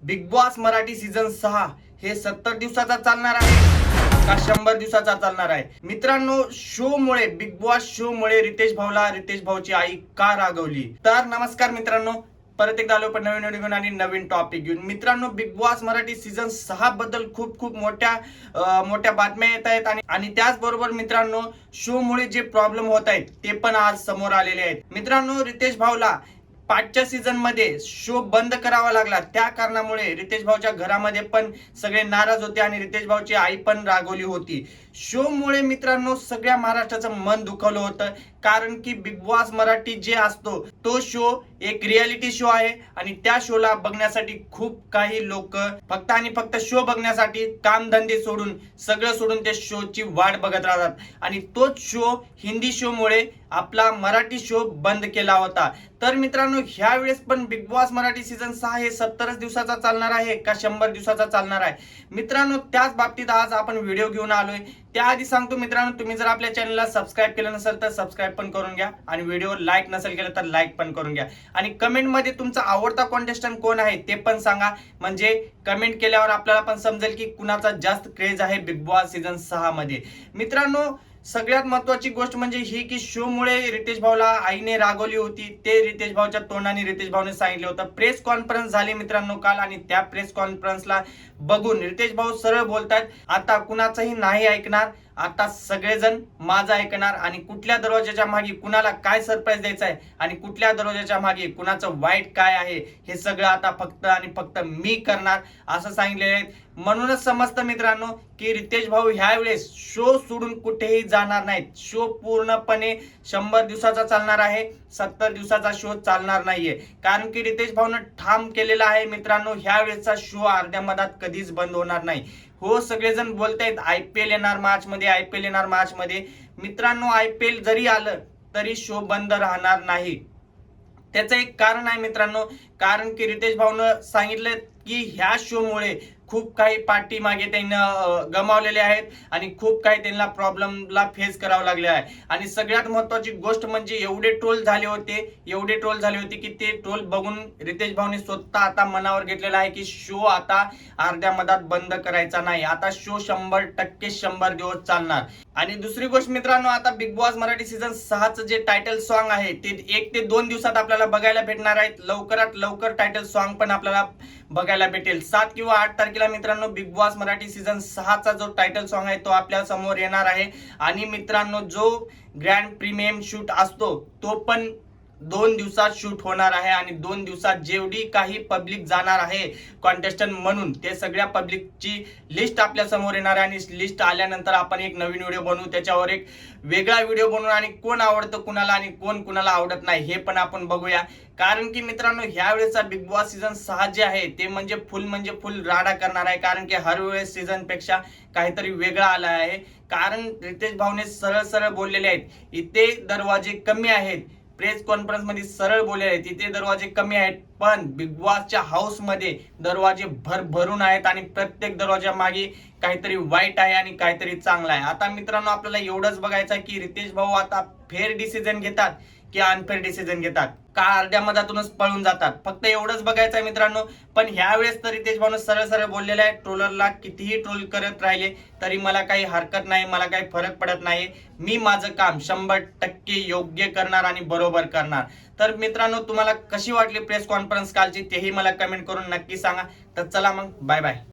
Big boss Marathi season 6 हे 70 दिवसाचा चालणार आहे का 100 दिवसाचा चालणार आहे? मित्रांनो, शो मुळे बिग बॉस शो मुळे रितेश भाऊची आई का रागवली? तर नमस्कार मित्रांनो, परत एकदा आलो पण नवीन व्हिडिओ घेऊन आणि नवीन टॉपिक घेऊन. मित्रांनो, बिग बॉस मराठी सीझन 6 बद्दल खूप मोठ्या बातम्या येत आहेत आणि त्याचबरोबर मित्रांनो, शो मुळे जे प्रॉब्लेम होत आहेत ते पण आज समोर आलेले आहेत. मित्रांनो, रितेश भाऊला 5च्या सीझन मध्ये शो बंद करावा लागला. त्या कारणामुळे रितेश भाऊच्या घरामध्ये पण सगळे नाराज होते आणि रितेश भाऊची आई पण रागवली होती. शो मुळे मित्रांनो सगळ्या महाराष्ट्राचं मन दुखवलं होतं, कारण की बिग बॉस मराठी जे असतो तो शो एक रियालिटी शो आहे आणि त्या शोला बघण्यासाठी खूप काही लोक फक्त आणि फक्त शो बघण्यासाठी कामधंदे सोडून सगळं सोडून त्या शोची वाट बघत राहतात आणि तोच शो हिंदी शो मुळे आपला मराठी शो बंद केला होता. तर मित्रांनो, ह्या वेळेस पण बिग बॉस मराठी सीझन 6 हे 70 दिवसाचा चालणार आहे का 100 दिवसाचा चालणार आहे? मित्रांनो, त्याच बाबतीत आज आपण व्हिडिओ घेऊन आलोय. त्याआधी सांगतो मित्रांनो, तुम्ही जर आपल्या चॅनलला सबस्क्राईब केलं नसेल तर सबस्क्राईब पण करून घ्या आणि व्हिडिओ लाईक नसेल केलं तर लाईक पण करून घ्या आणि कमेंट मध्ये तुमचा आवडता कॉन्टेस्टंट कोण आहे ते पण सांगा. म्हणजे कमेंट केल्यावर आपल्याला पण समजेल की कुणाचा जास्त क्रेज आहे बिग बॉस सीझन 6 मध्ये. मित्रांनो, सगळ्यात महत्वाची गोष्ट म्हणजे ही की शो मुळे रितेश भाऊला आईने रागवली होती. ते रितेश भाऊच्या तोंडाने रितेश भाऊने सांगितलं होतं. प्रेस कॉन्फरन्स झाली मित्रांनो काल आणि त्या प्रेस कॉन्फरन्सला बघून रितेश भाऊ सरळ बोलतात, आता कुणाचंही नाही ऐकणार, आता सगळेजण माझं ऐकणार आणि कुठल्या दरवाजाच्या मागे कुणाला काय सरप्राईज द्यायचा आहे आणि कुठल्या दरवाजाच्या मागे कुणाचं वाईट काय आहे हे सगळं आता फक्त आणि फक्त मी करणार असं सांगितलेलं आहे. म्हणूनच समजतं मित्रांनो की रितेश भाऊ ह्या वेळेस शो सोडून कुठेही जाणार नाहीत. शो पूर्णपणे 100 दिवसाचा चालणार आहे, 70 दिवसाचा शो चालणार नाहीये, कारण की रितेश भाऊनं ठाम केलेला आहे मित्रांनो, ह्या वेळेसचा शो अर्ध्या मधात कधीच बंद होणार नाही. हो, सगळेजण बोलतायत आयपीएल येणार मार्च मध्ये, आयपीएल येणार मार्च मध्ये. मित्रांनो, आयपीएल जरी आलं तरी शो बंद राहणार नाही. त्याचं एक कारण आहे मित्रांनो, कारण की रितेश भाऊनं सांगितलं की ह्या शो मुळे खूप काही पाठी मागे त्यांना गमावलेले आहेत आणि खूप काही त्यांना प्रॉब्लेमला फेस करावं लागले आहे. आणि सगळ्यात महत्वाची गोष्ट म्हणजे एवढे ट्रोल झाले होते की ते ट्रोल बघून रितेश भाऊने स्वतः आता मनावर घेतलेला आहे की शो आता अर्ध्या मधात बंद करायचा नाही. आता शो 100% 100 दिवस चालणार. आणि दुसरी गोष्ट मित्रांनो, आता बिग बॉस मराठी सीझन 6चं जे टायटल सॉन्ग आहे ते 1 ते 2 दिवसात आपल्याला बघायला भेटणार आहेत. लवकरात लवकर टायटल सॉन्ग पण आपल्याला बघायला भेटेल. 7 किंवा 8 तारखेला मित्रांनो बिग बॉस मराठी सीझन 6चा जो टायटल सॉन्ग आहे तो आपल्या समोर येणार आहे. आणि मित्रांनो, जो ग्रँड प्रीमियम शूट असतो तो पण 2 दिवसात शूट होणार आहे आणि 2 दिवसात जेवढी काही पब्लिक जाणार आहे कॉन्टेस्टंट म्हणून ते सगळ्या पब्लिकची लिस्ट आपल्या समोर येणार आहे. आणि लिस्ट आल्यानंतर आपण एक नवीन व्हिडिओ बनवू, त्याच्यावर एक वेगळा व्हिडिओ बनवू आणि कोण आवडतं कुणाला आणि कोण कुणाला आवडत नाही हे पण आपण बघूया. कारण की मित्रांनो, ह्या वेळेचा बिग बॉस सीझन 6 जे आहे ते म्हणजे फुल राडा करणार आहे, कारण की हर वेळेस सीझन पेक्षा काहीतरी वेगळा आला आहे. कारण रितेश भाऊने सरळ बोललेले आहेत, इथे दरवाजे कमी आहेत. प्रेस कॉन्फरन्स मध्ये सरळ बोलले आहेत, तिथे दरवाजे कमी आहेत, पण बिग बॉसच्या हाऊस मध्ये दरवाजे भरून आहेत आणि प्रत्येक दरवाजा मागे काहीतरी वाईट आहे आणि काहीतरी चांगला आहे. आता मित्रांनो, आपल्याला एवढंच बघायचं आहे की रितेश भाऊ आता फेअर डिसिजन घेतात की अनफेअर डिसिजन घेतात, का अर्ध्या मधातूनच पळून जातात, फक्त एवढंच बघायचं आहे मित्रांनो. पण ह्या वेळेस तर रितेश भाऊन सरळ बोललेलं आहे, ट्रोलरला कितीही ट्रोल करत राहिले तरी मला काही हरकत नाही, मला काही फरक पडत नाही, मी माझं काम 100% योग्य करणार आणि बरोबर करणार. तर मित्रांनो, तुम्हाला कशी वाटली प्रेस कॉन्फरन्स कालची तेही मला कमेंट करून नक्की सांगा. तर चला मग, बाय बाय.